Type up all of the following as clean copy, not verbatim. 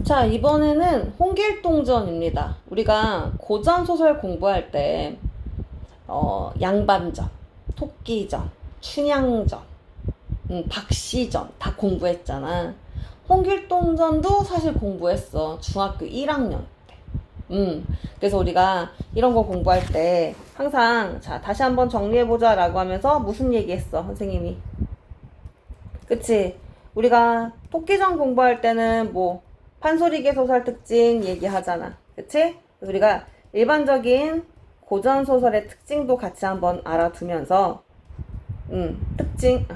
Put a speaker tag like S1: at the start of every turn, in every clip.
S1: 자, 이번에는 홍길동전입니다. 우리가 고전소설 공부할 때, 양반전, 토끼전, 춘향전, 박시전 다 공부했잖아. 홍길동전도 사실 공부했어. 중학교 1학년 때. 그래서 우리가 이런 거 공부할 때 항상, 자, 다시 한번 정리해보자 라고 하면서 무슨 얘기했어, 선생님이? 그치? 우리가 토끼전 공부할 때는 뭐 판소리계 소설 특징 얘기하잖아. 그치? 그래서 우리가 일반적인 고전 소설의 특징도 같이 한번 알아두면서 특징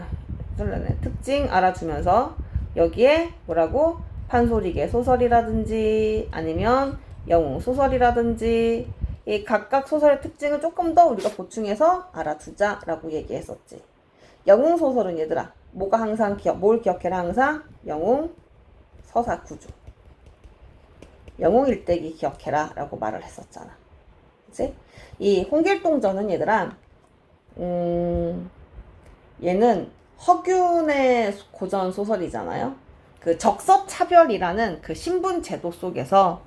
S1: 알아두면서 여기에 뭐라고? 판소리계 소설이라든지 아니면 영웅 소설이라든지 이 각각 소설의 특징을 조금 더 우리가 보충해서 알아두자라고 얘기했었지. 영웅 소설은 얘들아 뭐가 항상 뭘 기억해라 항상? 영웅 서사 구조, 영웅 일대기 기억해라 라고 말을 했었잖아. 그치? 이 홍길동전은 얘들아 얘는 허균의 고전 소설이잖아요. 그 적서차별이라는 그 신분 제도 속에서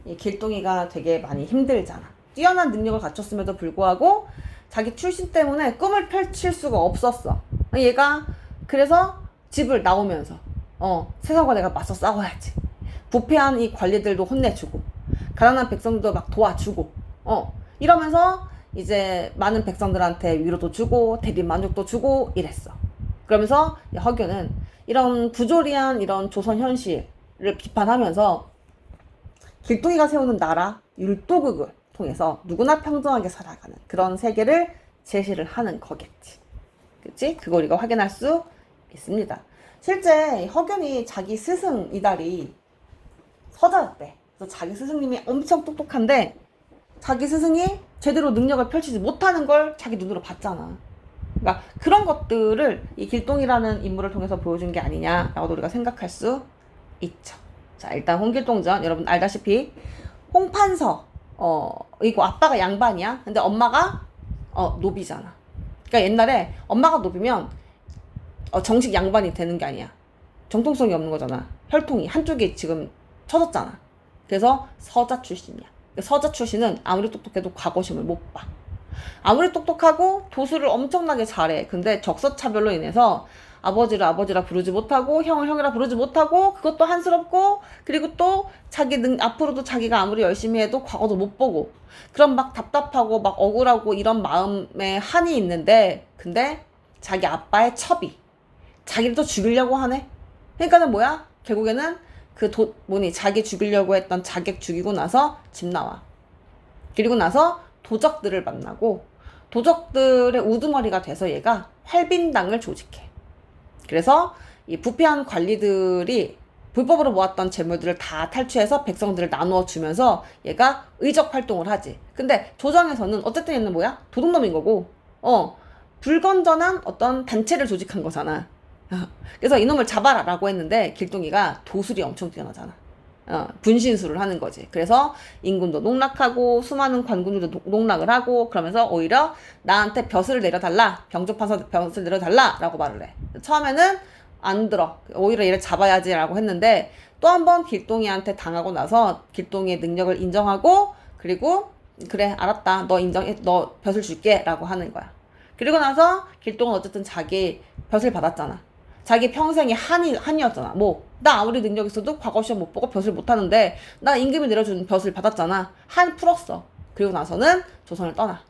S1: 이 길동이가 되게 많이 힘들잖아. 뛰어난 능력을 갖췄음에도 불구하고 자기 출신 때문에 꿈을 펼칠 수가 없었어. 얘가 그래서 집을 나오면서 세상과 내가 맞서 싸워야지. 부패한 이 관리들도 혼내주고 가난한 백성들도 막 도와주고 이러면서 이제 많은 백성들한테 위로도 주고 대리 만족도 주고 이랬어. 그러면서 허균은 이런 부조리한 이런 조선 현실을 비판하면서 길동이가 세우는 나라 율도극을 통해서 누구나 평등하게 살아가는 그런 세계를 제시를 하는 거겠지. 그치? 그걸 우리가 확인할 수 있습니다. 실제 허균이 자기 스승 이달이 서자였대. 그래서 자기 스승님이 엄청 똑똑한데 자기 스승이 제대로 능력을 펼치지 못하는 걸 자기 눈으로 봤잖아. 그러니까 그런 것들을 이 길동이라는 인물을 통해서 보여준 게 아니냐라고 우리가 생각할 수 있죠. 자, 일단 홍길동전 여러분 알다시피 홍판서 이거 아빠가 양반이야. 근데 엄마가 노비잖아. 그러니까 옛날에 엄마가 노비면 정식 양반이 되는 게 아니야. 정통성이 없는 거잖아. 혈통이 한쪽이 지금 쳐졌잖아. 그래서 서자 출신이야. 서자 출신은 아무리 똑똑해도 과거심을 못 봐. 아무리 똑똑하고 도수를 엄청나게 잘해. 근데 적서차별로 인해서 아버지를 아버지라 부르지 못하고 형을 형이라 부르지 못하고 그것도 한스럽고 그리고 또 앞으로도 자기가 아무리 열심히 해도 과거도 못 보고 그런 막 답답하고 막 억울하고 이런 마음에 한이 있는데 근데 자기 아빠의 첩이 자기를 또 죽이려고 하네. 그러니까는 뭐야? 결국에는 자기 죽이려고 했던 자객 죽이고 나서 집 나와. 그리고 나서 도적들을 만나고 도적들의 우두머리가 돼서 얘가 활빈당을 조직해. 그래서 이 부패한 관리들이 불법으로 모았던 재물들을 다 탈취해서 백성들을 나누어 주면서 얘가 의적 활동을 하지. 근데 조정에서는 어쨌든 얘는 뭐야? 도둑놈인 거고, 불건전한 어떤 단체를 조직한 거잖아. 그래서 이놈을 잡아라라고 했는데 길동이가 도술이 엄청 뛰어나잖아. 분신술을 하는 거지. 그래서 임금도 농락하고 수많은 관군들도 농락을 하고 그러면서 오히려 나한테 벼슬을 내려달라. 병조판서 벼슬 내려달라 라고 말을 해. 처음에는 안 들어. 오히려 얘를 잡아야지 라고 했는데 또 한 번 길동이한테 당하고 나서 길동이의 능력을 인정하고 그리고 그래 알았다. 너 벼슬 줄게 라고 하는 거야. 그리고 나서 길동은 어쨌든 자기 벼슬 받았잖아. 자기 평생이 한이었잖아. 나 아무리 능력 있어도 과거 시험 못 보고 벼슬 못 하는데, 나 임금이 내려준 벼슬 받았잖아. 한 풀었어. 그리고 나서는 조선을 떠나.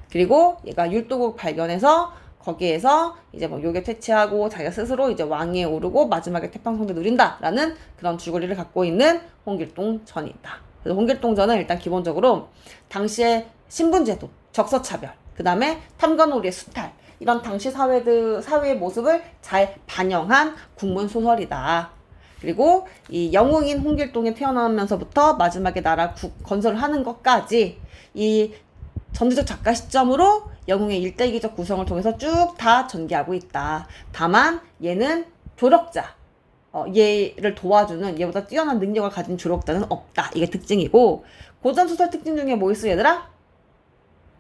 S1: 그리고 얘가 율도국 발견해서, 거기에서 이제 요괴 퇴치하고, 자기가 스스로 이제 왕위에 오르고, 마지막에 태평성대 누린다라는 그런 줄거리를 갖고 있는 홍길동전이다. 그래서 홍길동전은 일단 기본적으로, 당시의 신분제도, 적서차별, 그 다음에 탐관오리의 수탈, 이런 당시 사회의 모습을 잘 반영한 국문소설이다. 그리고 이 영웅인 홍길동이 태어나면서부터 마지막에 나라 건설을 하는 것까지 이 전체적 작가 시점으로 영웅의 일대기적 구성을 통해서 쭉 다 전개하고 있다. 다만 얘는 조력자, 얘를 도와주는 얘보다 뛰어난 능력을 가진 조력자는 없다. 이게 특징이고 고전소설 특징 중에 뭐 있어 얘들아?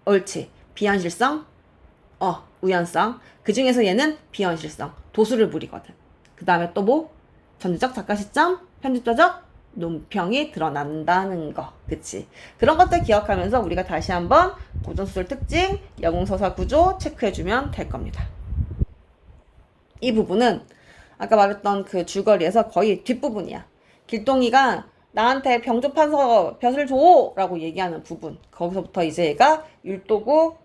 S1: 옳지. 비현실성, 우연성. 그 중에서 얘는 비현실성, 도수를 부리거든. 그 다음에 또 뭐? 전체적 작가 시점, 편집자적 논평이 드러난다는 거. 그치? 그런 것들 기억하면서 우리가 다시 한번 고전소설 특징, 영웅서사 구조 체크해주면 될 겁니다. 이 부분은 아까 말했던 그 줄거리에서 거의 뒷부분이야. 길동이가 나한테 병조판서 벼슬 줘! 라고 얘기하는 부분. 거기서부터 이제 얘가 율도국을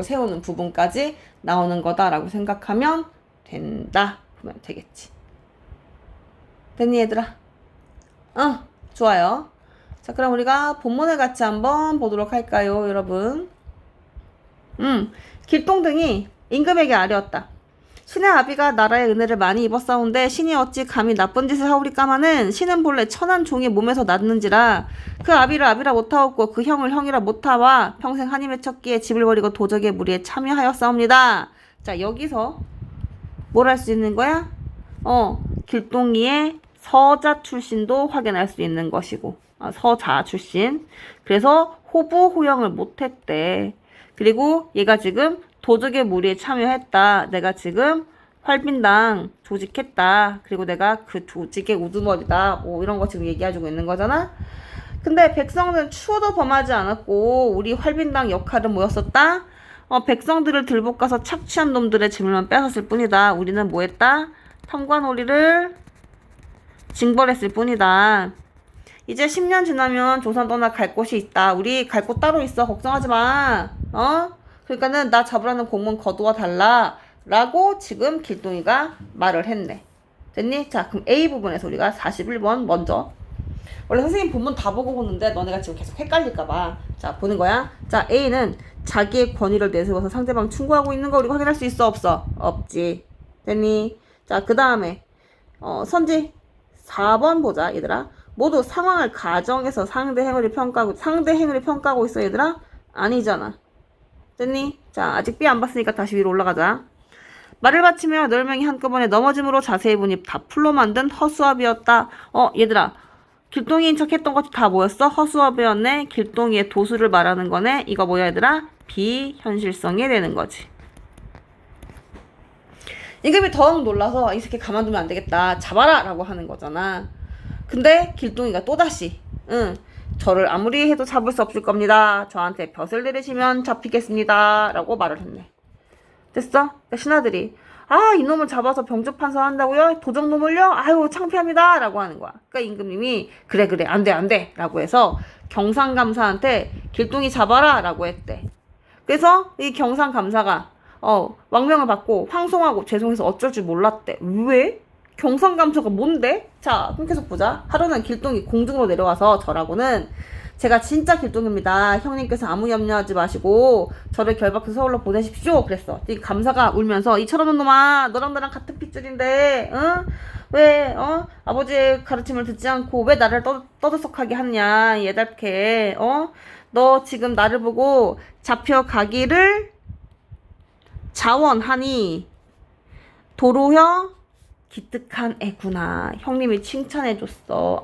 S1: 세우는 부분까지 나오는 거다라고 생각하면 된다. 그러면 되겠지. 됐니, 얘들아? 좋아요. 자, 그럼 우리가 본문을 같이 한번 보도록 할까요, 여러분? 길동등이 임금에게 아뢰었다. 신의 아비가 나라의 은혜를 많이 입었사온데 신이 어찌 감히 나쁜 짓을 하오리까마는 신은 본래 천한 종의 몸에서 났는지라 그 아비를 아비라 못하었고 그 형을 형이라 못하와 평생 한이 맺혔기에 집을 버리고 도적의 무리에 참여하였사옵니다. 자, 여기서 뭘 할 수 있는 거야? 길동이의 서자 출신도 확인할 수 있는 것이고 서자 출신. 그래서 호부 호영을 못했대. 그리고 얘가 지금 도적의 무리에 참여했다. 내가 지금 활빈당 조직했다. 그리고 내가 그 조직의 우두머리다. 뭐 이런 거 지금 얘기해주고 있는 거잖아. 근데 백성들은 추호도 범하지 않았고 우리 활빈당 역할은 뭐였었다? 백성들을 들볶아서 착취한 놈들의 재물만 뺏었을 뿐이다. 우리는 뭐했다? 탐관오리를 징벌했을 뿐이다. 이제 10년 지나면 조선 떠나 갈 곳이 있다. 우리 갈 곳 따로 있어. 걱정하지 마. 그러니까는 나 잡으라는 공문 거두어 달라. 라고 지금 길동이가 말을 했네. 됐니? 자, 그럼 A 부분에서 우리가 41번 먼저. 원래 선생님 본문 다 보고 보는데 너네가 지금 계속 헷갈릴까봐. 자, 보는 거야. 자, A는 자기의 권위를 내세워서 상대방 충고하고 있는 거 우리가 확인할 수 있어? 없어? 없지. 됐니? 자, 그 다음에 선지 4번 보자, 얘들아. 모두 상황을 가정해서 상대 행위를 평가하고 있어, 얘들아? 아니잖아. 됐니? 자, 아직 B 안 봤으니까 다시 위로 올라가자. 말을 바치며 8명이 한꺼번에 넘어짐으로 자세히 보니 다 풀로 만든 허수아비였다. 얘들아. 길동이인 척 했던 것이 다 뭐였어? 허수아비였네. 길동이의 도수를 말하는 거네. 이거 뭐야, 얘들아? 비현실성이 되는 거지. 임금이 더욱 놀라서 이 새끼 가만두면 안 되겠다. 잡아라! 라고 하는 거잖아. 근데 길동이가 또다시 저를 아무리 해도 잡을 수 없을 겁니다. 저한테 벼슬 내리시면 잡히겠습니다. 라고 말을 했네. 됐어? 그러니까 신하들이 이놈을 잡아서 병조판서 한다고요? 도적놈을요? 아유 창피합니다. 라고 하는 거야. 그러니까 임금님이 그래 안 돼 라고 해서 경상감사한테 길동이 잡아라 라고 했대. 그래서 이 경상감사가 왕명을 받고 황송하고 죄송해서 어쩔 줄 몰랐대. 왜? 경상감사가 뭔데? 자, 그럼 계속 보자. 하루는 길동이 공중으로 내려와서 저라고는 제가 진짜 길동입니다. 형님께서 아무 염려하지 마시고 저를 결박해서 서울로 보내십시오. 그랬어. 이 감사가 울면서 이처럼 놈아 너랑 나랑 같은 핏줄인데 왜 아버지의 가르침을 듣지 않고 왜 나를 떠들썩하게 하냐 예달게 너 지금 나를 보고 잡혀가기를 자원하니 도로형 기특한 애구나. 형님이 칭찬해줬어.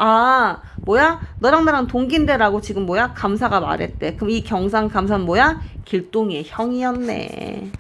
S1: 뭐야? 너랑 나랑 동기인데 라고 지금 뭐야? 감사가 말했대. 그럼 이 경상감사는 뭐야? 길동이의 형이었네.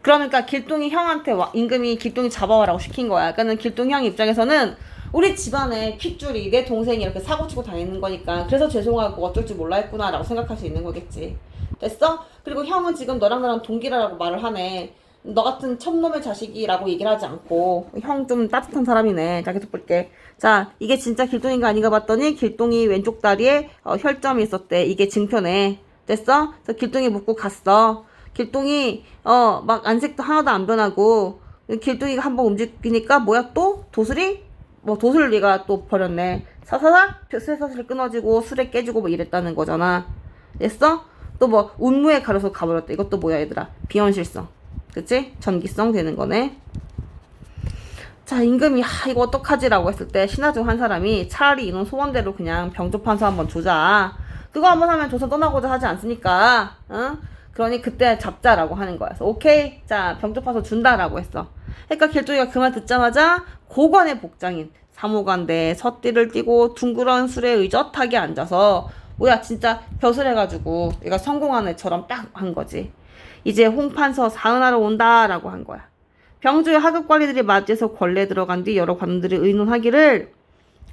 S1: 그러니까 길동이 형한테 임금이 길동이 잡아와라고 시킨 거야. 그러니까 길동이 형 입장에서는 우리 집안에 핏줄이 내 동생이 이렇게 사고치고 다니는 거니까 그래서 죄송하고 어쩔 줄 몰라 했구나 라고 생각할 수 있는 거겠지. 됐어? 그리고 형은 지금 너랑 나랑 동기라고 말을 하네. 너 같은 첩놈의 자식이라고 얘기를 하지 않고 형 좀 따뜻한 사람이네. 자, 계속 볼게. 자, 이게 진짜 길동이가 아닌가 봤더니 길동이 왼쪽 다리에 혈점이 있었대. 이게 증표네. 됐어? 그래서 길동이 묻고 갔어. 길동이 막 안색도 하나도 안 변하고 길동이가 한번 움직이니까 뭐야 또? 도술을 얘가 또 버렸네. 사사사 쇠사슬 끊어지고 술에 깨지고 뭐 이랬다는 거잖아. 됐어? 또 뭐 운무에 가려서 가버렸다. 이것도 뭐야 얘들아? 비현실성. 그치? 전기성 되는 거네. 자, 임금이 이거 어떡하지? 라고 했을 때 신하 중 한 사람이 차라리 이놈 소원대로 그냥 병조판서 한번 주자. 그거 한번 하면 조선 떠나고자 하지 않습니까? 그러니 그때 잡자라고 하는 거야. 그래서 오케이. 자, 병조판서 준다라고 했어. 그러니까 길동이가 그 말 듣자마자 고관의 복장인 사모관대에 섯띠를 띠고 둥그런 술에 의젓하게 앉아서 뭐야 진짜 벼슬 해가지고 얘가 성공한 애처럼 딱 한 거지. 이제 홍판서 사은하러 온다라고 한 거야. 병주의 하급 관리들이 맞이해서 권례에 들어간 뒤 여러 관원들이 의논하기를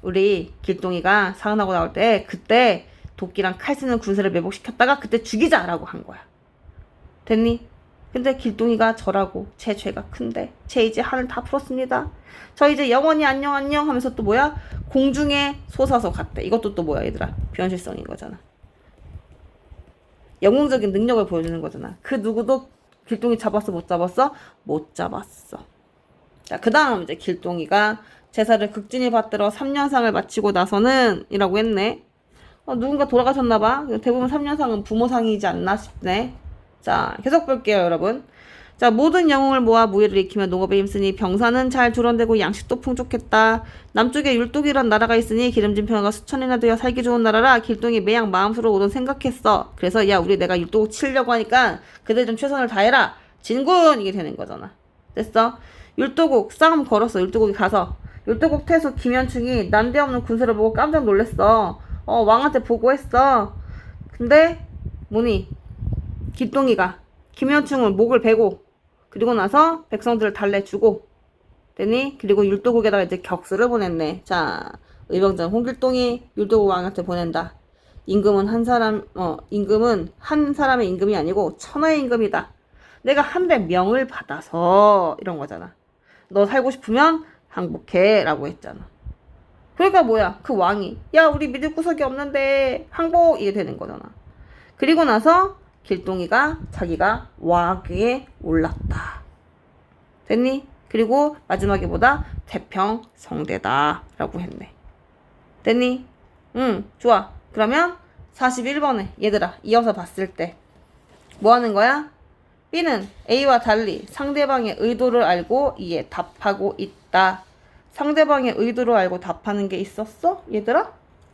S1: 우리 길동이가 사은하고 나올 때 그때 도끼랑 칼 쓰는 군사를 매복시켰다가 그때 죽이자라고 한 거야. 됐니? 근데 길동이가 저라고 제 죄가 큰데 제 이제 한을 다 풀었습니다. 저 이제 영원히 안녕 안녕 하면서 또 뭐야? 공중에 솟아서 갔대. 이것도 또 뭐야 얘들아? 비현실성인 거잖아. 영웅적인 능력을 보여주는 거잖아. 그 누구도 길동이 잡았어 못 잡았어? 못 잡았어. 자, 그 다음 이제 길동이가 제사를 극진히 받들어 3년상을 마치고 나서는 이라고 했네. 누군가 돌아가셨나봐. 대부분 3년상은 부모상이지 않나 싶네. 자, 계속 볼게요 여러분. 자, 모든 영웅을 모아 무예를 익히며 농업에 힘쓰니 병사는 잘 조련되고 양식도 풍족했다. 남쪽에 율독이란 나라가 있으니 기름진 평야가 수천이나 되어 살기 좋은 나라라. 길동이 매양 마음속으로 오던 생각했어. 그래서 야 우리 내가 율독 치려고 하니까 그들 좀 최선을 다해라. 진군! 이게 되는 거잖아. 됐어? 율도국 싸움 걸었어. 율도국이 가서 율도국 태수 김현충이 난데없는 군사를 보고 깜짝 놀랐어. 왕한테 보고했어. 근데 뭐니? 길동이가 김현충은 목을 베고 그리고 나서 백성들을 달래주고 되니 그리고 율도국에다가 이제 격수를 보냈네. 자, 의병장 홍길동이 율도국 왕한테 보낸다. 임금은 한 사람의 임금이 아니고 천하의 임금이다. 내가 하늘의 명을 받아서 이런 거잖아. 너 살고 싶으면 항복해 라고 했잖아. 그러니까 뭐야 그 왕이 야 우리 믿을 구석이 없는데 항복 이게 되는 거잖아. 그리고 나서 길동이가 자기가 왕위에 올랐다. 됐니? 그리고 마지막에 보다 태평성대다 라고 했네. 됐니? 응, 좋아. 그러면 41번에 얘들아 이어서 봤을 때 뭐 하는 거야? B는 A와 달리 상대방의 의도를 알고 이에 답하고 있다. 상대방의 의도를 알고 답하는 게 있었어? 얘들아?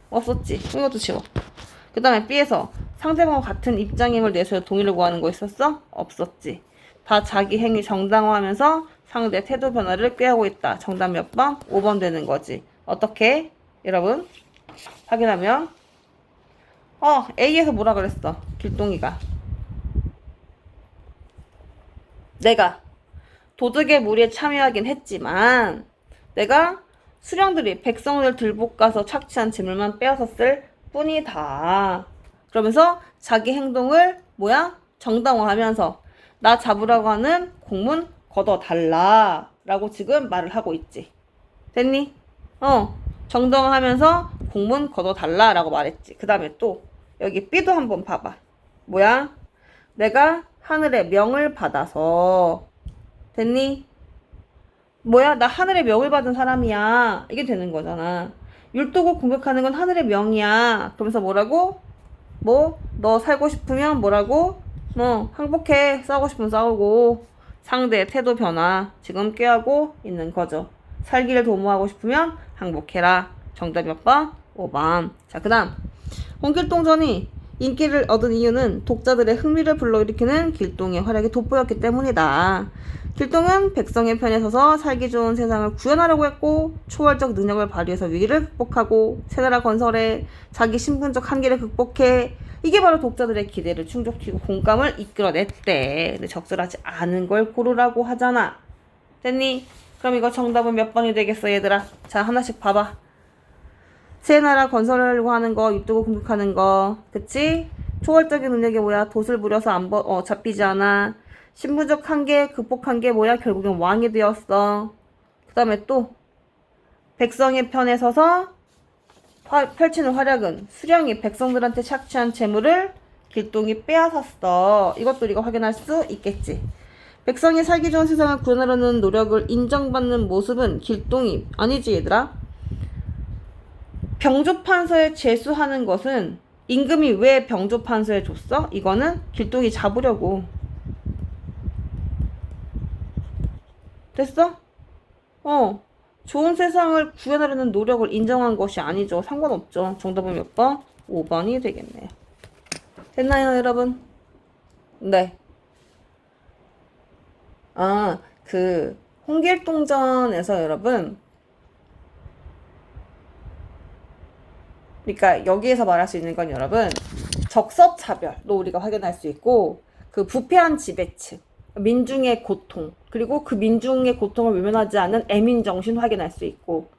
S1: 없었지. 이것도 지워. 그 다음에 B에서 상대방과 같은 입장임을 내세워 동의를 구하는 거 있었어? 없었지. 다 자기 행위 정당화하면서 상대 태도 변화를 꾀하고 있다. 정답 몇 번? 5번 되는 거지. 어떻게? 여러분 확인하면 A에서 뭐라 그랬어? 길동이가 내가 도둑의 무리에 참여하긴 했지만 내가 수령들이 백성을 들볶아서 착취한 재물만 빼앗았을 뿐이다. 그러면서 자기 행동을 정당화하면서 나 잡으라고 하는 공문 걷어달라 라고 지금 말을 하고 있지. 됐니? 정당화하면서 공문 걷어달라 라고 말했지. 그 다음에 또 여기 B도 한번 봐봐. 내가 하늘의 명을 받아서 됐니? 나 하늘의 명을 받은 사람이야. 이게 되는 거잖아. 율도국 공격하는 건 하늘의 명이야. 그러면서 뭐라고? 너 살고 싶으면 뭐라고? 항복해. 싸우고 싶으면 싸우고. 상대의 태도 변화 지금 꾀하고 있는 거죠. 살기를 도모하고 싶으면 항복해라. 정답 몇 번? 5번. 자, 그 다음 홍길동전이 인기를 얻은 이유는 독자들의 흥미를 불러일으키는 길동의 활약이 돋보였기 때문이다. 길동은 백성의 편에 서서 살기 좋은 세상을 구현하려고 했고 초월적 능력을 발휘해서 위기를 극복하고 새나라 건설에 자기 신분적 한계를 극복해 이게 바로 독자들의 기대를 충족시키고 공감을 이끌어냈대. 근데 적절하지 않은 걸 고르라고 하잖아. 됐니? 그럼 이거 정답은 몇 번이 되겠어 얘들아? 자, 하나씩 봐봐. 새나라 건설하려고 하는 거, 율도국 공격하는 거, 그치? 초월적인 능력이 돛을 부려서 잡히지 않아. 신분적 한계 극복한 게 결국엔 왕이 되었어. 그 다음에 또 백성의 편에 서서 펼치는 활약은 수령이 백성들한테 착취한 재물을 길동이 빼앗았어. 이것도 우리가 확인할 수 있겠지. 백성이 살기 좋은 세상을 구현하려는 노력을 인정받는 모습은 길동이 아니지 얘들아. 병조판서에 제수하는 것은 임금이 왜 병조판서에 줬어? 이거는 길동이 잡으려고. 됐어? 좋은 세상을 구현하려는 노력을 인정한 것이 아니죠. 상관없죠. 정답은 몇 번? 5번이 되겠네요. 됐나요, 여러분? 네. 홍길동전에서 여러분, 그러니까 여기에서 말할 수 있는 건 여러분, 적섭차별도 우리가 확인할 수 있고, 그 부패한 지배층, 민중의 고통, 그리고 그 민중의 고통을 외면하지 않는 애민정신 확인할 수 있고,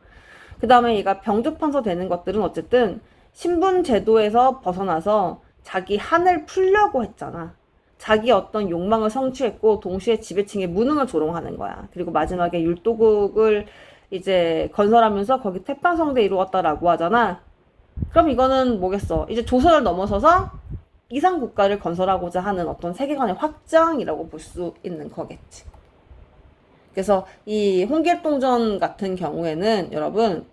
S1: 그 다음에 얘가 병조판서 되는 것들은 어쨌든 신분 제도에서 벗어나서 자기 한을 풀려고 했잖아. 자기 어떤 욕망을 성취했고 동시에 지배층의 무능을 조롱하는 거야. 그리고 마지막에 율도국을 이제 건설하면서 거기 태평성대 이루었다라고 하잖아. 그럼 이거는 뭐겠어? 이제 조선을 넘어서서 이상 국가를 건설하고자 하는 어떤 세계관의 확장이라고 볼 수 있는 거겠지. 그래서 이 홍길동전 같은 경우에는 여러분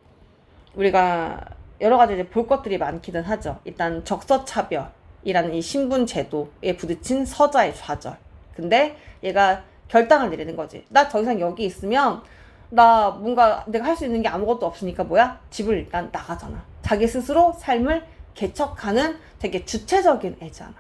S1: 우리가 여러 가지 이제 볼 것들이 많기는 하죠. 일단 적서차별이라는 이 신분 제도에 부딪힌 서자의 좌절. 근데 얘가 결단을 내리는 거지. 나 더 이상 여기 있으면 나 뭔가 내가 할 수 있는 게 아무것도 없으니까 뭐야? 집을 일단 나가잖아. 자기 스스로 삶을 개척하는 되게 주체적인 애잖아.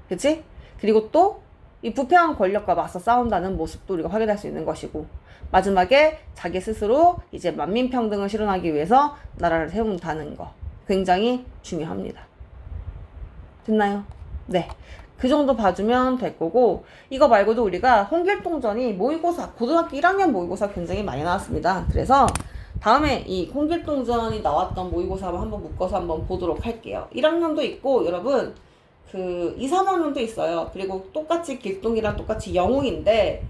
S1: 그치? 그리고 또 이 부패한 권력과 맞서 싸운다는 모습도 우리가 확인할 수 있는 것이고, 마지막에 자기 스스로 이제 만민평등을 실현하기 위해서 나라를 세운다는 거 굉장히 중요합니다. 됐나요? 네. 그 정도 봐주면 될 거고, 이거 말고도 우리가 홍길동전이 모의고사, 고등학교 1학년 모의고사 굉장히 많이 나왔습니다. 그래서 다음에 이 홍길동전이 나왔던 모의고사 한번 묶어서 한번 보도록 할게요. 1학년도 있고, 여러분, 2, 3학년도 있어요. 그리고 똑같이 길동이랑 똑같이 영웅인데,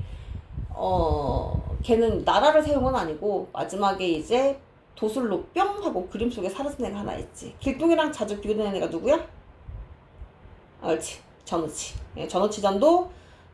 S1: 걔는 나라를 세운 건 아니고, 마지막에 이제 도술로 뿅 하고 그림 속에 사라진 애가 하나 있지. 길동이랑 자주 비교되는 애가 누구야? 그렇지. 전우치. 예, 전우치전도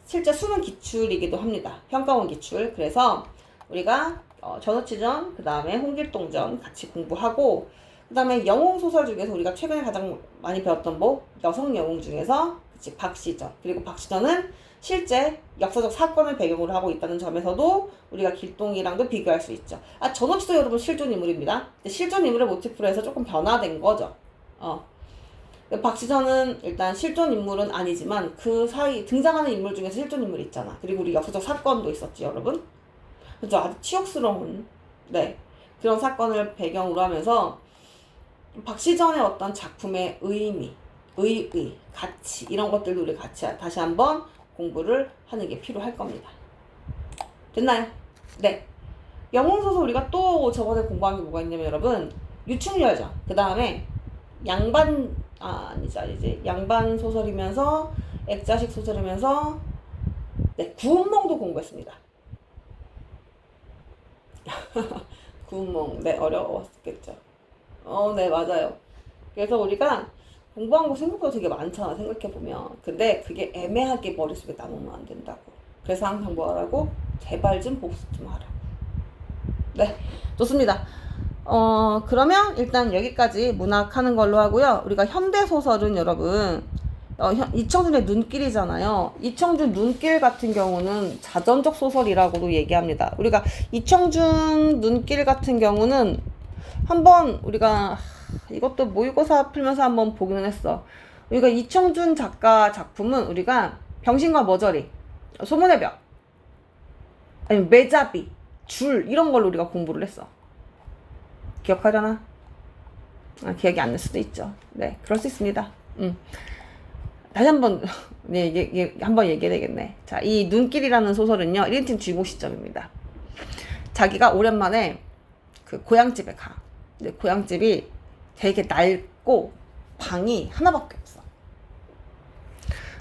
S1: 실제 수능 기출이기도 합니다. 평가원 기출. 그래서 우리가 전우치전, 그 다음에 홍길동전 같이 공부하고, 그 다음에 영웅소설 중에서 우리가 최근에 가장 많이 배웠던 여성 영웅 중에서 그치, 박시전. 그리고 박시전은 실제 역사적 사건을 배경으로 하고 있다는 점에서도 우리가 길동이랑도 비교할 수 있죠. 전우치도 여러분 실존 인물입니다. 실존 인물을 모티프로 해서 조금 변화된 거죠. 박시전은 일단 실존 인물은 아니지만 그 사이 등장하는 인물 중에서 실존 인물이 있잖아. 그리고 우리 역사적 사건도 있었지, 여러분. 그래서 아주 치욕스러운 그런 사건을 배경으로 하면서 박시전의 어떤 작품의 의미, 의의, 가치 이런 것들도 우리 같이 다시 한번 공부를 하는 게 필요할 겁니다. 됐나요? 네. 영웅소설 우리가 또 저번에 공부한 게 뭐가 있냐면 여러분, 유충열전, 그 다음에 양반 소설이면서 액자식 소설이면서 구운몽도 공부했습니다. 구운몽, 어려웠겠죠. 네, 맞아요. 그래서 우리가 공부한 거 생각보다 되게 많잖아, 생각해보면. 근데 그게 애매하게 머릿속에 남으면 안 된다고. 그래서 항상 뭐 하라고? 제발 좀 복습 좀 하라고. 네, 좋습니다. 그러면 일단 여기까지 문학하는 걸로 하고요. 우리가 현대소설은 여러분, 이청준의 눈길이잖아요. 이청준 눈길 같은 경우는 자전적 소설이라고도 얘기합니다. 우리가 이청준 눈길 같은 경우는 한번 우리가 이것도 모의고사 풀면서 한번 보기는 했어. 우리가 이청준 작가 작품은 우리가 병신과 머저리, 소문의 벽, 아니면 매자비, 줄 이런 걸로 우리가 공부를 했어. 기억하려나? 기억이 안 날 수도 있죠. 네, 그럴 수 있습니다. 다시 한번 한번 얘기해야 되겠네. 자, 이 눈길이라는 소설은요, 1인칭 주인공 시점입니다. 자기가 오랜만에 그 고향집에 가. 근데 고향집이 되게 낡고 방이 하나밖에 없어.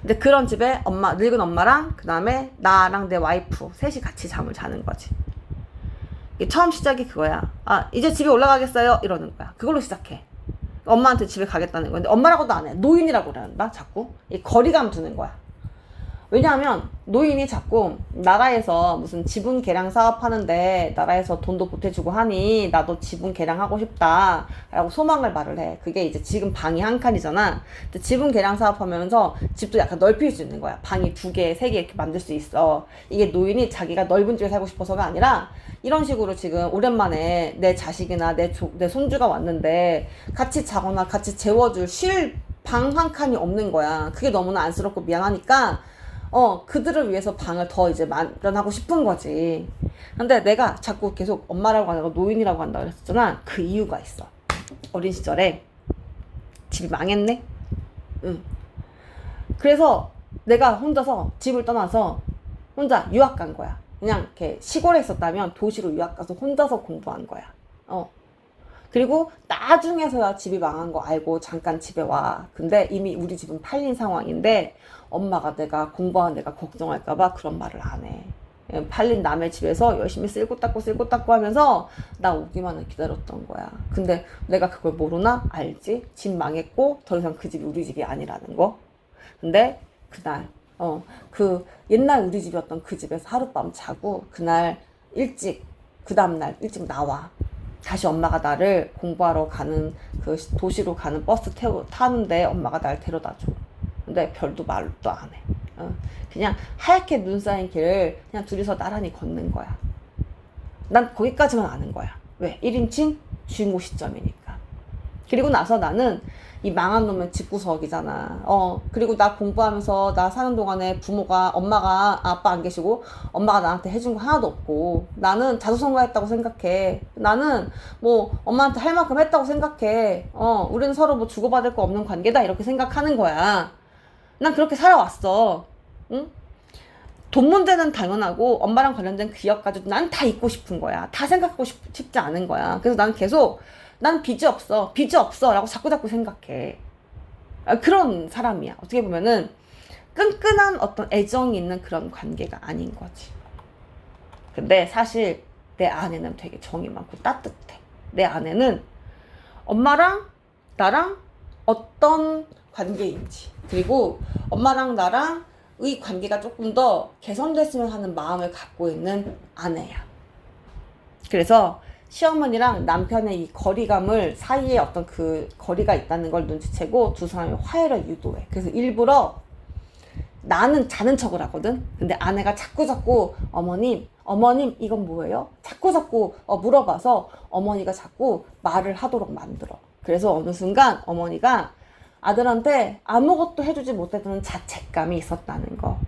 S1: 근데 그런 집에 늙은 엄마랑 그 다음에 나랑 내 와이프 셋이 같이 잠을 자는 거지. 처음 시작이 그거야. 이제 집에 올라가겠어요? 이러는 거야. 그걸로 시작해. 엄마한테 집에 가겠다는 건데 엄마라고도 안 해. 노인이라고 그런다. 자꾸 이 거리감 두는 거야. 왜냐하면 노인이 자꾸 나라에서 무슨 지분 개량 사업 하는데 나라에서 돈도 보태주고 하니 나도 지분 개량하고 싶다 라고 소망을 말을 해. 그게 이제 지금 방이 한 칸이잖아. 근데 지분 개량 사업 하면서 집도 약간 넓힐 수 있는 거야. 방이 2개, 3개 이렇게 만들 수 있어. 이게 노인이 자기가 넓은 집에 살고 싶어서가 아니라 이런 식으로 지금 오랜만에 내 자식이나 내 손주가 왔는데 같이 자거나 같이 재워줄 쉴 방 한 칸이 없는 거야. 그게 너무나 안쓰럽고 미안하니까 그들을 위해서 방을 더 이제 마련하고 싶은 거지. 근데 내가 자꾸 계속 엄마라고 안 하고 노인이라고 한다고 그랬었잖아. 그 이유가 있어. 어린 시절에 집이 망했네? 응. 그래서 내가 혼자서 집을 떠나서 혼자 유학 간 거야. 그냥 이렇게 시골에 있었다면 도시로 유학 가서 혼자서 공부한 거야. 그리고 나중에서야 집이 망한 거 알고 잠깐 집에 와. 근데 이미 우리 집은 팔린 상황인데 엄마가 내가 공부하는 데가 걱정할까봐 그런 말을 안 해. 팔린 남의 집에서 열심히 쓸고 닦고 하면서 나 오기만을 기다렸던 거야. 근데 내가 그걸 모르나? 알지? 집 망했고 더 이상 그 집이 우리 집이 아니라는 거. 근데 그날 그 옛날 우리 집이었던 그 집에서 하룻밤 자고 그날 일찍 그 다음날 일찍 나와. 다시 엄마가 나를 공부하러 가는 그 도시로 가는 버스 타는데 엄마가 날 데려다 줘. 근데 별도 말도 안 해. 그냥 하얗게 눈 쌓인 길을 그냥 둘이서 나란히 걷는 거야. 난 거기까지만 아는 거야. 왜? 1인칭 주인공 시점이니까. 그리고 나서 나는 이 망한 놈은 집구석이잖아. 그리고 나 공부하면서 나 사는 동안에 부모가, 엄마가, 아빠 안 계시고, 엄마가 나한테 해준 거 하나도 없고, 나는 자수성가했다고 생각해. 나는 뭐, 엄마한테 할 만큼 했다고 생각해. 우리는 서로 뭐 주고받을 거 없는 관계다. 이렇게 생각하는 거야. 난 그렇게 살아왔어. 응? 돈 문제는 당연하고, 엄마랑 관련된 기억 가지고 난 다 잊고 싶은 거야. 다 생각하고 싶지 않은 거야. 그래서 난 계속, 난 빚이 없어 라고 자꾸 생각해. 그런 사람이야. 어떻게 보면은 끈끈한 어떤 애정이 있는 그런 관계가 아닌 거지. 근데 사실 내 아내는 되게 정이 많고 따뜻해. 내 아내는 엄마랑 나랑 어떤 관계인지, 그리고 엄마랑 나랑의 관계가 조금 더 개선됐으면 하는 마음을 갖고 있는 아내야. 그래서 시어머니랑 남편의 이 거리감을 사이에 어떤 그 거리가 있다는 걸 눈치채고 두 사람이 화해를 유도해. 그래서 일부러 나는 자는 척을 하거든. 근데 아내가 자꾸 어머님 이건 뭐예요? 자꾸 물어봐서 어머니가 자꾸 말을 하도록 만들어. 그래서 어느 순간 어머니가 아들한테 아무것도 해주지 못했다는 자책감이 있었다는 거.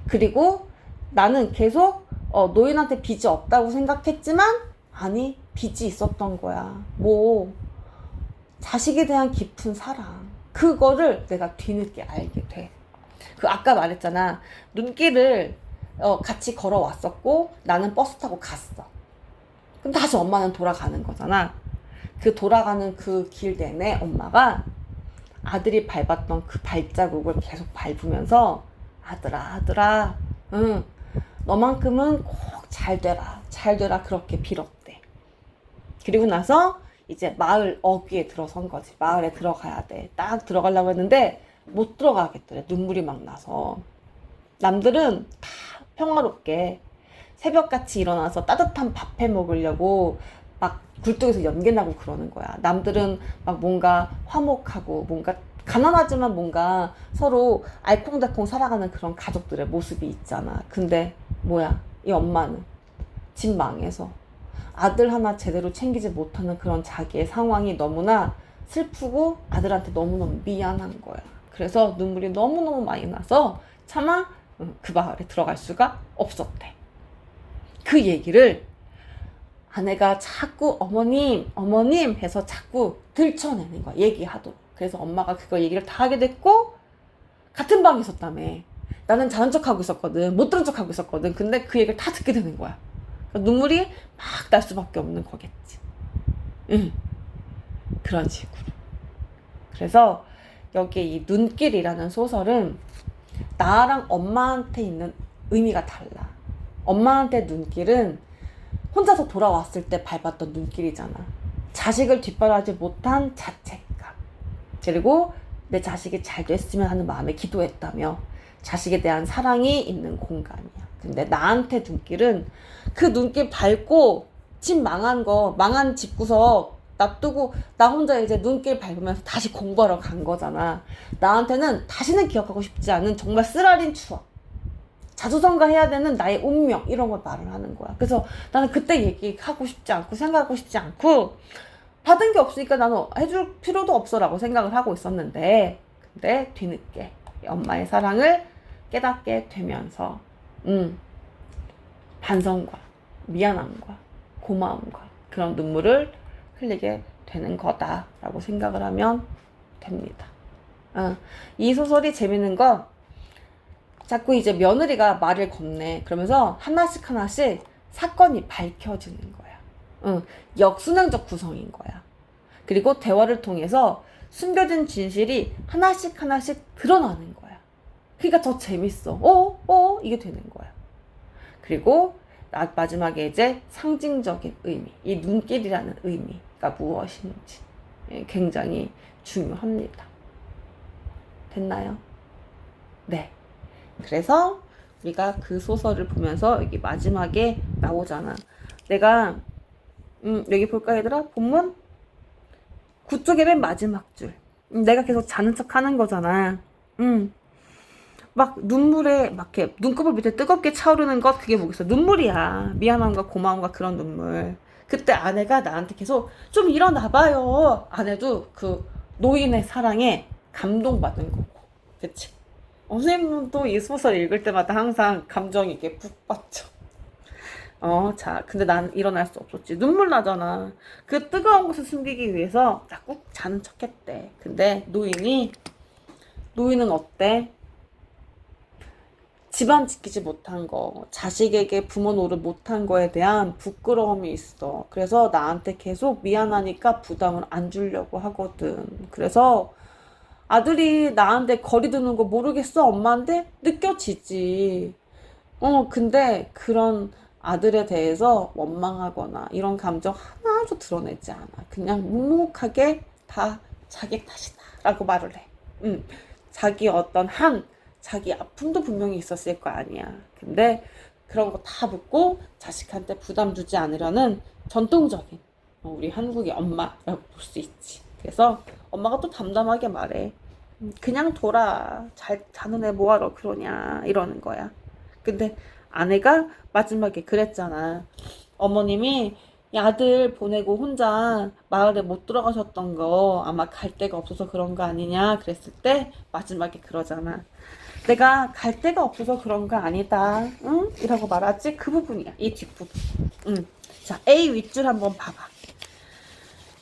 S1: 그리고 나는 계속 노인한테 빚이 없다고 생각했지만 아니, 빚이 있었던 거야. 뭐 자식에 대한 깊은 사랑, 그거를 내가 뒤늦게 알게 돼. 그 아까 말했잖아, 눈길을 같이 걸어왔었고 나는 버스 타고 갔어. 그럼 다시 엄마는 돌아가는 거잖아. 그 돌아가는 그 길 내내 엄마가 아들이 밟았던 그 발자국을 계속 밟으면서 아들아 응, 너만큼은 꼭 잘 되라 그렇게 빌었대. 그리고 나서 이제 마을 어귀에 들어선 거지. 마을에 들어가야 돼. 딱 들어가려고 했는데 못 들어가겠더래. 눈물이 막 나서. 남들은 다 평화롭게 새벽같이 일어나서 따뜻한 밥 해 먹으려고 막 굴뚝에서 연기나고 그러는 거야. 남들은 막 뭔가 화목하고 뭔가 가난하지만 뭔가 서로 알콩달콩 살아가는 그런 가족들의 모습이 있잖아. 근데 뭐야, 이 엄마는 집 망해서 아들 하나 제대로 챙기지 못하는 그런 자기의 상황이 너무나 슬프고 아들한테 너무너무 미안한 거야. 그래서 눈물이 너무너무 많이 나서 차마 그 마을에 들어갈 수가 없었대. 그 얘기를 아내가 자꾸 어머님 해서 자꾸 들춰내는 거야. 얘기하도록. 그래서 엄마가 그거 얘기를 다 하게 됐고, 같은 방에 있었다며. 나는 자는 척하고 있었거든. 못 들은 척하고 있었거든. 근데 그 얘기를 다 듣게 되는 거야. 눈물이 막 날 수밖에 없는 거겠지. 그런 식으로. 그래서 여기 이 눈길이라는 소설은 나랑 엄마한테 있는 의미가 달라. 엄마한테 눈길은 혼자서 돌아왔을 때 밟았던 눈길이잖아. 자식을 뒷바라지 못한 자책감. 그리고 내 자식이 잘 됐으면 하는 마음에 기도했다며 자식에 대한 사랑이 있는 공간이야. 근데 나한테 눈길은 그 눈길 밟고 집 망한 거, 망한 집구석 놔두고 나 혼자 이제 눈길 밟으면서 다시 공부하러 간 거잖아. 나한테는 다시는 기억하고 싶지 않은 정말 쓰라린 추억. 자수성가해야 되는 나의 운명, 이런 걸 말을 하는 거야. 그래서 나는 그때 얘기하고 싶지 않고 생각하고 싶지 않고 받은 게 없으니까 나는 해줄 필요도 없어 라고 생각을 하고 있었는데, 근데 뒤늦게 엄마의 사랑을 깨닫게 되면서 반성과 미안함과 고마움과 그런 눈물을 흘리게 되는 거다라고 생각을 하면 됩니다. 이 소설이 재밌는 건 자꾸 이제 며느리가 말을 겁내. 그러면서 하나씩 하나씩 사건이 밝혀지는 거야. 응, 역순환적 구성인 거야. 그리고 대화를 통해서 숨겨진 진실이 하나씩 하나씩 드러나는 거야. 그러니까 더 재밌어. 이게 되는 거야. 그리고 마지막에 이제 상징적인 의미, 이 눈길이라는 의미가 무엇인지 굉장히 중요합니다. 됐나요? 네. 그래서 우리가 그 소설을 보면서 여기 마지막에 나오잖아. 내가 여기 볼까 얘들아? 본문 9쪽의 맨 마지막 줄. 내가 계속 자는 척 하는 거잖아. 막 눈물에 막 이렇게 눈꺼풀 밑에 뜨겁게 차오르는 것, 그게 뭐겠어? 눈물이야. 미안함과 고마움과 그런 눈물. 그때 아내가 나한테 계속 좀 일어나봐요. 아내도 그 노인의 사랑에 감동받은 거고. 그치? 선생님도 이 소설 읽을 때마다 항상 감정이 이렇게 푹 받죠. 자, 근데 난 일어날 수 없었지. 눈물 나잖아. 그 뜨거운 것을 숨기기 위해서 나 꾹 자는 척 했대. 근데 노인은 어때? 집안 지키지 못한 거, 자식에게 부모 노릇 못한 거에 대한 부끄러움이 있어. 그래서 나한테 계속 미안하니까 부담을 안 주려고 하거든. 그래서 아들이 나한테 거리 두는 거 모르겠어, 엄마한테? 느껴지지. 근데 그런 아들에 대해서 원망하거나 이런 감정 하나도 드러내지 않아. 그냥 묵묵하게 다 자기 탓이다 라고 말을 해. 자기 자기 아픔도 분명히 있었을 거 아니야. 근데 그런 거 다 묻고 자식한테 부담 주지 않으려는 전통적인 우리 한국의 엄마라고 볼 수 있지. 그래서 엄마가 또 담담하게 말해. 그냥 둬라. 자는 애 뭐하러 그러냐 이러는 거야. 근데 아내가 마지막에 그랬잖아. 어머님이 아들 보내고 혼자 마을에 못 들어가셨던 거 아마 갈 데가 없어서 그런 거 아니냐 그랬을 때 마지막에 그러잖아. 내가 갈 데가 없어서 그런 거 아니다. 응? 이라고 말하지? 그 부분이야. 이 뒷부분. 자, A 윗줄 한번 봐봐.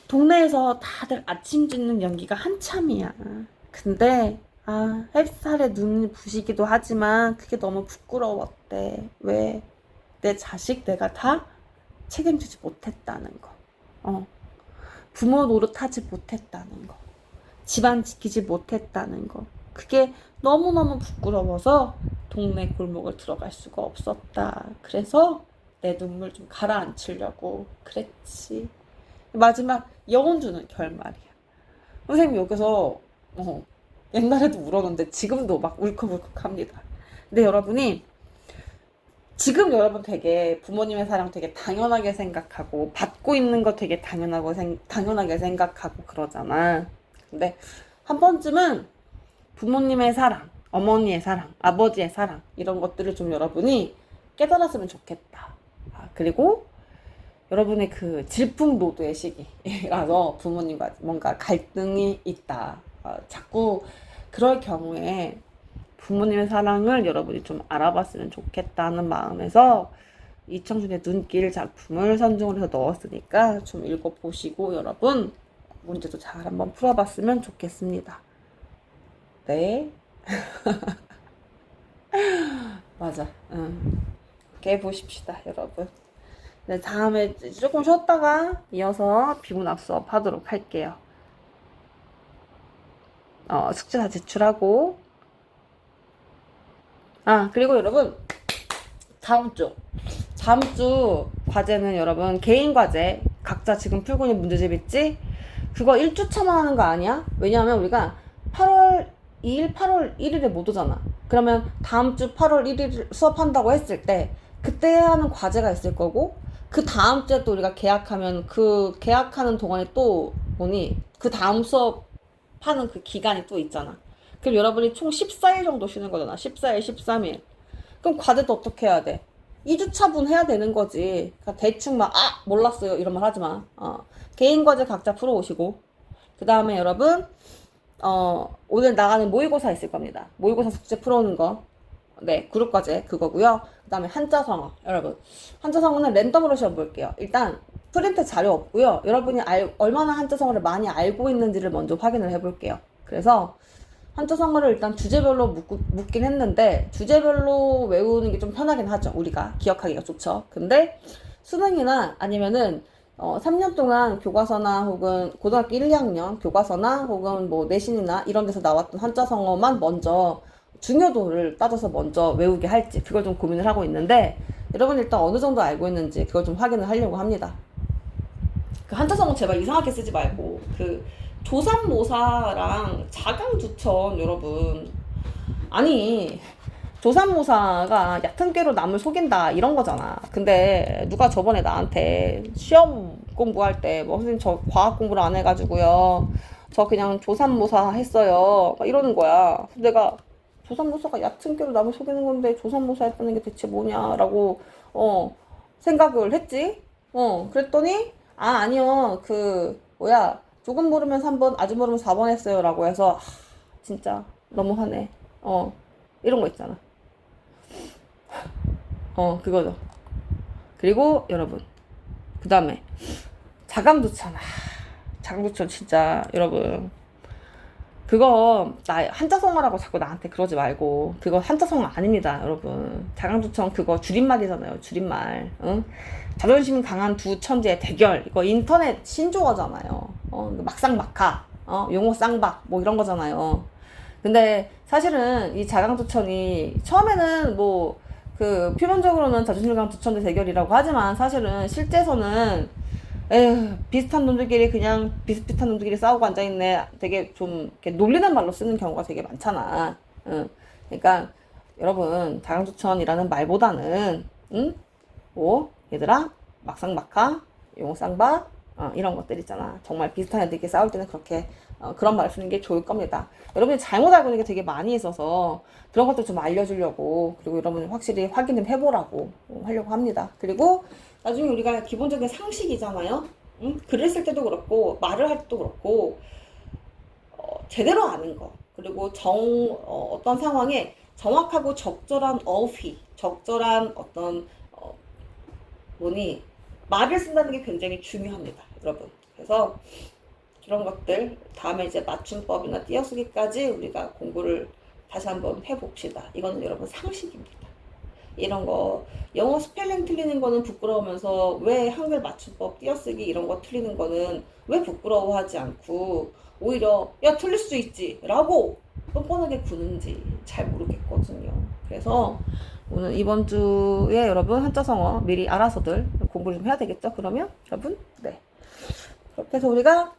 S1: 동네에서 다들 아침 짓는 연기가 한참이야. 근데 햇살에 눈이 부시기도 하지만 그게 너무 부끄러웠대. 왜? 내 자식 내가 다 책임지지 못했다는 거. 부모 노릇하지 못했다는 거. 집안 지키지 못했다는 거. 그게 너무너무 부끄러워서 동네 골목을 들어갈 수가 없었다. 그래서 내 눈물 좀 가라앉히려고 그랬지. 마지막 영혼 주는 결말이야. 선생님 여기서 옛날에도 울었는데 지금도 막 울컥울컥합니다. 근데 여러분이 지금 여러분 되게 부모님의 사랑 되게 당연하게 생각하고 받고 있는 거 되게 당연하게 생각하고 그러잖아. 근데 한 번쯤은 부모님의 사랑, 어머니의 사랑, 아버지의 사랑 이런 것들을 좀 여러분이 깨달았으면 좋겠다. 그리고 여러분의 그 질풍노도의 시기라서 부모님과 뭔가 갈등이 있다. 자꾸 그럴 경우에 부모님의 사랑을 여러분이 좀 알아봤으면 좋겠다는 마음에서 이청준의 눈길 작품을 선정을 해서 넣었으니까 좀 읽어보시고 여러분 문제도 잘 한번 풀어봤으면 좋겠습니다. 네. 맞아. 이렇게 해보십시다, 여러분. 네, 다음에 조금 쉬었다가 이어서 비문학 수업 하도록 할게요. 숙제 다 제출하고. 그리고 여러분, 다음 주 과제는 여러분, 개인 과제. 각자 지금 풀고 있는 문제집 있지? 그거 1주차만 하는 거 아니야? 왜냐하면 우리가 8월 2일, 8월 1일에 못 오잖아. 그러면 다음 주 8월 1일 수업한다고 했을 때, 그때 해야 하는 과제가 있을 거고, 그 다음 주에 또 우리가 계약하면 그 계약하는 동안에 또 그 다음 수업하는 그 기간이 또 있잖아. 그럼 여러분이 총 14일 정도 쉬는 거잖아. 14일, 13일. 그럼 과제도 어떻게 해야 돼? 2주차분 해야 되는 거지. 그러니까 대충 몰랐어요. 이런 말 하지 마. 개인 과제 각자 풀어오시고. 그 다음에 여러분, 오늘 나가는 모의고사 있을 겁니다. 모의고사 숙제 풀어오는 거. 네, 그룹 과제 그거고요. 그 다음에 한자성어. 여러분, 한자성어는 랜덤으로 시험 볼게요. 일단 프린트 자료 없고요. 여러분이 얼마나 한자성어를 많이 알고 있는지를 먼저 확인을 해볼게요. 그래서 한자성어를 일단 주제별로 묶긴 했는데 주제별로 외우는 게 좀 편하긴 하죠. 우리가 기억하기가 좋죠. 근데 수능이나 아니면은 3년 동안 교과서나 혹은 고등학교 1, 2학년 교과서나 혹은 뭐 내신이나 이런 데서 나왔던 한자성어만 먼저 중요도를 따져서 먼저 외우게 할지 그걸 좀 고민을 하고 있는데 여러분 일단 어느 정도 알고 있는지 그걸 좀 확인을 하려고 합니다. 그 한자성어 제발 이상하게 쓰지 말고 그 조삼모사랑 자강두천 여러분 아니 조삼모사가 얕은 꾀로 남을 속인다 이런 거잖아. 근데 누가 저번에 나한테 시험 공부할 때 뭐 선생님 저 과학 공부를 안 해가지고요 저 그냥 조삼모사 했어요 막 이러는 거야. 내가 조삼모사가 얕은 꾀로 남을 속이는 건데 조삼모사 했다는 게 대체 뭐냐라고 생각을 했지. 그랬더니 아니요 그 뭐야 조금 모르면 3번 아주 모르면 4번 했어요 라고 해서 진짜 너무하네. 이런 거 있잖아. 그거죠. 그리고 여러분 그 다음에 자강두천. 자강두천 진짜 여러분 그거 나 한자성어라고 자꾸 나한테 그러지 말고 그거 한자성어 아닙니다 여러분. 자강두천 그거 줄임말이잖아요. 줄임말. 응? 자존심 강한 두 천재의 대결 이거 인터넷 신조어잖아요. 막상막하 용어 쌍박 뭐 이런 거잖아요. 근데 사실은 이 자강두천이 처음에는 뭐 그 표면적으로는 자존심 강한 두 천재 대결이라고 하지만 사실은 실제에서는 에휴, 비슷한 놈들끼리 그냥 비슷비슷한 놈들끼리 싸우고 앉아있네. 되게 좀 이렇게 놀리는 말로 쓰는 경우가 되게 많잖아. 응. 그러니까 여러분 자강두천이라는 말보다는 응? 뭐 얘들아 막상막하 용쌍박 이런 것들 있잖아. 정말 비슷한 애들끼리 싸울 때는 그렇게 그런 말을 쓰는 게 좋을 겁니다. 여러분이 잘못 알고 있는 게 되게 많이 있어서 그런 것들 좀 알려주려고 그리고 여러분이 확실히 확인 좀 해보라고 하려고 합니다. 그리고 나중에 우리가 기본적인 상식이잖아요. 응? 글을 쓸 때도 그렇고 말을 할 때도 그렇고 제대로 아는 거 그리고 어떤 상황에 정확하고 적절한 어휘 적절한 어떤 말을 쓴다는 게 굉장히 중요합니다 여러분. 그래서 그런 것들 다음에 이제 맞춤법이나 띄어쓰기까지 우리가 공부를 다시 한번 해봅시다. 이거는 여러분 상식입니다. 이런 거 영어 스펠링 틀리는 거는 부끄러우면서 왜 한글 맞춤법 띄어쓰기 이런 거 틀리는 거는 왜 부끄러워하지 않고 오히려 야 틀릴 수 있지 라고 뻔뻔하게 구는지 잘 모르겠거든요. 그래서 오늘 이번 주에 여러분 한자성어 미리 알아서들 공부를 좀 해야 되겠죠. 그러면 여러분 네 그렇게 해서 우리가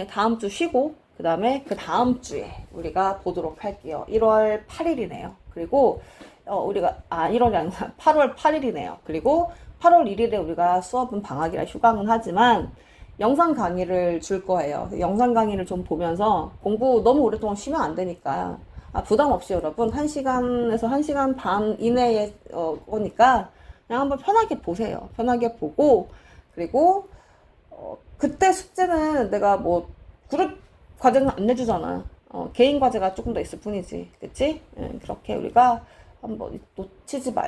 S1: 다음 주 쉬고 그 다음에 그 다음 주에 우리가 보도록 할게요. 1월 8일이네요. 그리고 우리가 1월이 아니라 8월 8일이네요. 그리고 8월 1일에 우리가 수업은 방학이라 휴강은 하지만 영상 강의를 줄 거예요. 영상 강의를 좀 보면서 공부 너무 오랫동안 쉬면 안 되니까 부담 없이 여러분 1시간에서 1시간 반 이내에 거니까 그냥 한번 편하게 보세요. 편하게 보고 그리고 그때 숙제는 내가 뭐 그룹 과제는 안 내주잖아. 개인 과제가 조금 더 있을 뿐이지. 그치? 그렇게 우리가 한번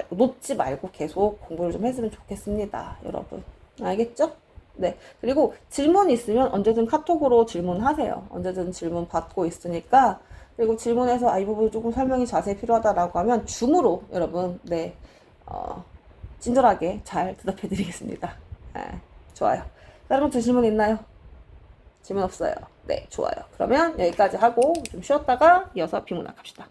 S1: 놓지 말고 계속 공부를 좀 했으면 좋겠습니다. 여러분. 알겠죠? 네. 그리고 질문 있으면 언제든 카톡으로 질문하세요. 언제든 질문 받고 있으니까. 그리고 질문해서 이 부분 조금 설명이 자세히 필요하다라고 하면 줌으로 여러분, 네. 친절하게 잘 대답해 드리겠습니다. 좋아요. 다른 분 질문 있나요? 질문 없어요. 네, 좋아요. 그러면 여기까지 하고 좀 쉬었다가 이어서 비문학 합시다.